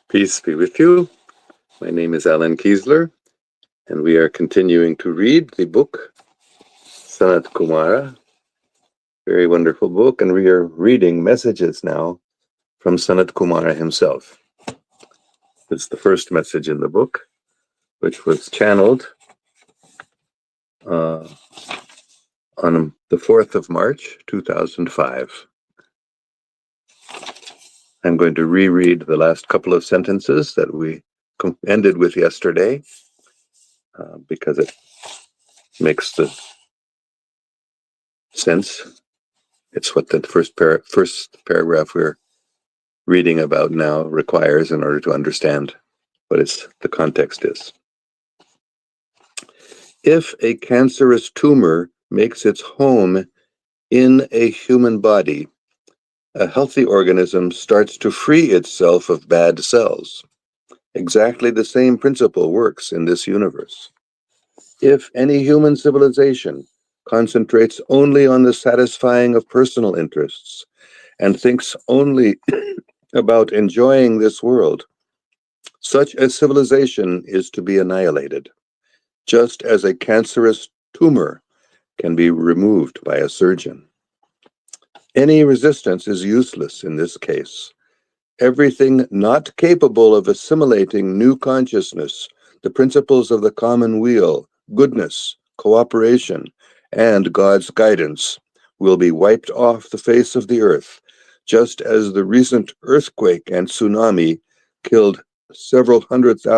Peace be with you. My name is Alan Kiesler, and we are continuing to read the book Sanat Kumara. Very wonderful book, and we are reading messages now from Sanat Kumara himself. It's the first message in the book, which was channeled on the 4th of March, 2005. I'm going to reread the last couple of sentences that we ended with yesterday because it makes the sense. It's what the first paragraph we're reading about now requires in order to understand what the context is. If a cancerous tumor makes its home in a human body, a healthy organism starts to free itself of bad cells. Exactly the same principle works in this universe. If any human civilization concentrates only on the satisfying of personal interests and thinks only about enjoying this world, such a civilization is to be annihilated, just as a cancerous tumor can be removed by a surgeon. Any resistance is useless in this case. Everything not capable of assimilating new consciousness, the principles of the common weal, goodness, cooperation, and God's guidance, will be wiped off the face of the earth, just as the recent earthquake and tsunami killed several hundreds of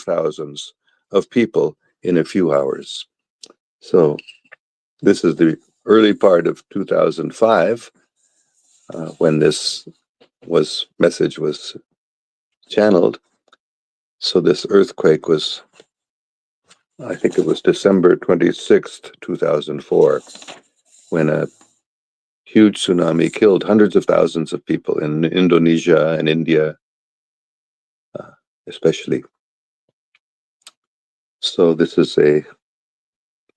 thousands of people in a few hours. So this is the early part of 2005 when this message was channeled. So this earthquake was, I think it was December 26th, 2004, when a huge tsunami killed hundreds of thousands of people in Indonesia and India, especially. So this is an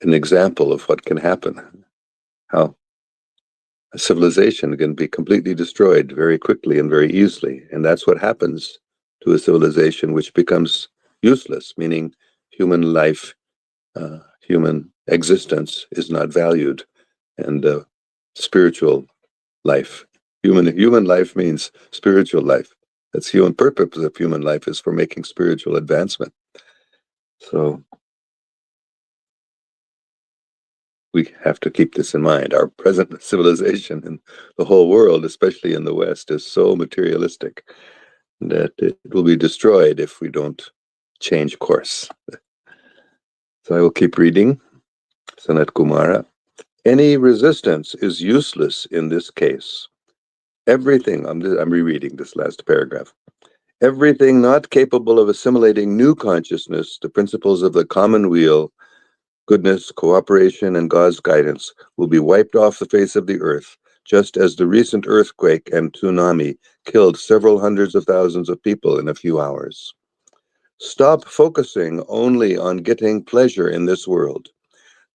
example of what can happen, how a civilization can be completely destroyed very quickly and very easily. And that's what happens to a civilization which becomes useless, meaning human life, human existence is not valued, and spiritual life. Human life means spiritual life. That's the human purpose of human life, is for making spiritual advancement. So we have to keep this in mind. Our present civilization and the whole world, especially in the West, is so materialistic that it will be destroyed if we don't change course. So I will keep reading. Sanat Kumara. Any resistance is useless in this case. Everything, I'm rereading this last paragraph. Everything not capable of assimilating new consciousness, the principles of the common weal, goodness, cooperation, and God's guidance, will be wiped off the face of the earth, just as the recent earthquake and tsunami killed several hundreds of thousands of people in a few hours. Stop focusing only on getting pleasure in this world.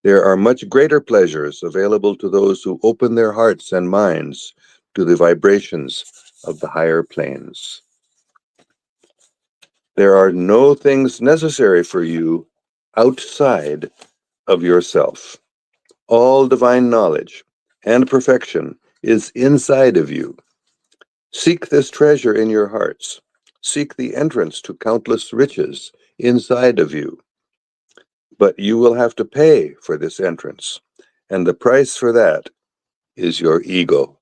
There are much greater pleasures available to those who open their hearts and minds to the vibrations of the higher planes. There are no things necessary for you outside of yourself. All divine knowledge and perfection is inside of you. Seek this treasure in your hearts. Seek the entrance to countless riches inside of you. But you will have to pay for this entrance, and the price for that is your ego.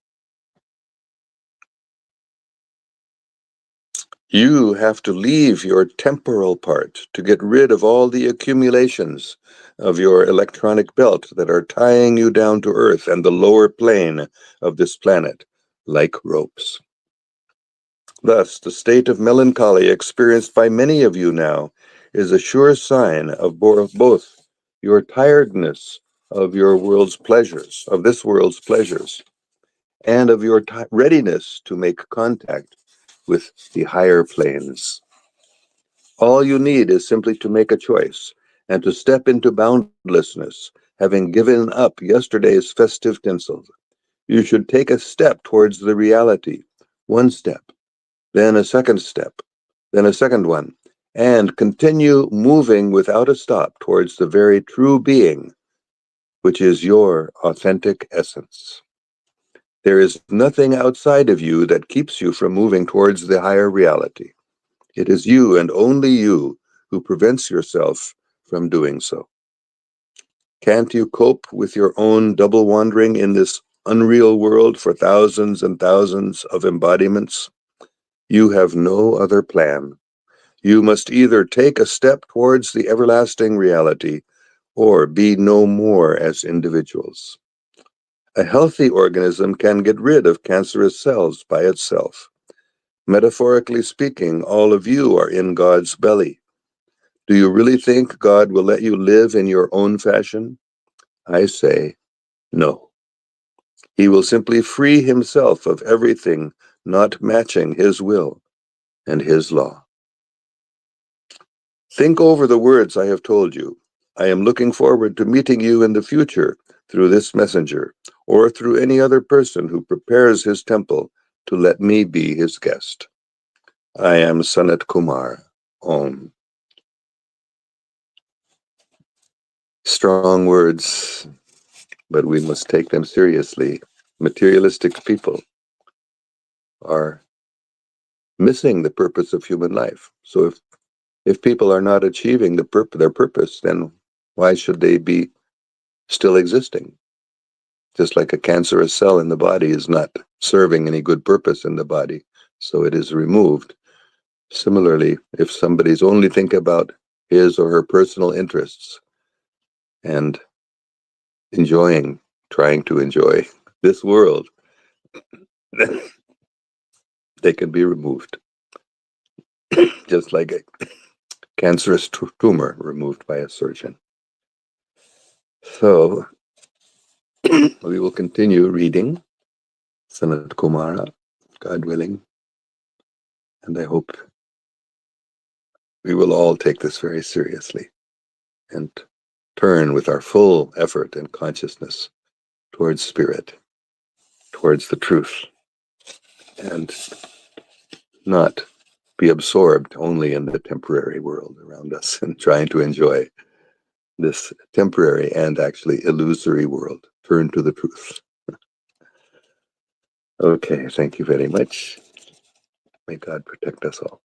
You have to leave your temporal part to get rid of all the accumulations of your electronic belt that are tying you down to Earth and the lower plane of this planet like ropes. Thus, the state of melancholy experienced by many of you now is a sure sign of both your tiredness of your world's pleasures, of this world's pleasures, and of your readiness to make contact with the higher planes. All you need is simply to make a choice and to step into boundlessness, having given up yesterday's festive tinsel. You should take a step towards the reality, one step, then a second step, then a second one, and continue moving without a stop towards the very true being, which is your authentic essence. There is nothing outside of you that keeps you from moving towards the higher reality. It is you and only you who prevents yourself from doing so. Can't you cope with your own double wandering in this unreal world for thousands and thousands of embodiments? You have no other plan. You must either take a step towards the everlasting reality or be no more as individuals. A healthy organism can get rid of cancerous cells by itself. Metaphorically speaking, all of you are in God's belly. Do you really think God will let you live in your own fashion? I say, no. He will simply free himself of everything not matching his will and his law. Think over the words I have told you. I am looking forward to meeting you in the future through this messenger or through any other person who prepares his temple to let me be his guest. I am Sanat Kumara. Om. Strong words, but we must take them seriously. Materialistic people are missing the purpose of human life. So if people are not achieving their purpose, then why should they be still existing? Just like a cancerous cell in the body is not serving any good purpose in the body, so it is removed. Similarly, if somebody's only think about his or her personal interests and trying to enjoy this world, they can be removed. Just like a cancerous tumor removed by a surgeon. So we will continue reading Sanat Kumara, God willing, and I hope we will all take this very seriously and turn with our full effort and consciousness towards spirit, towards the truth, and not be absorbed only in the temporary world around us and trying to enjoy this temporary and actually illusory world. Turn to the truth. Okay, thank you very much. May God protect us all.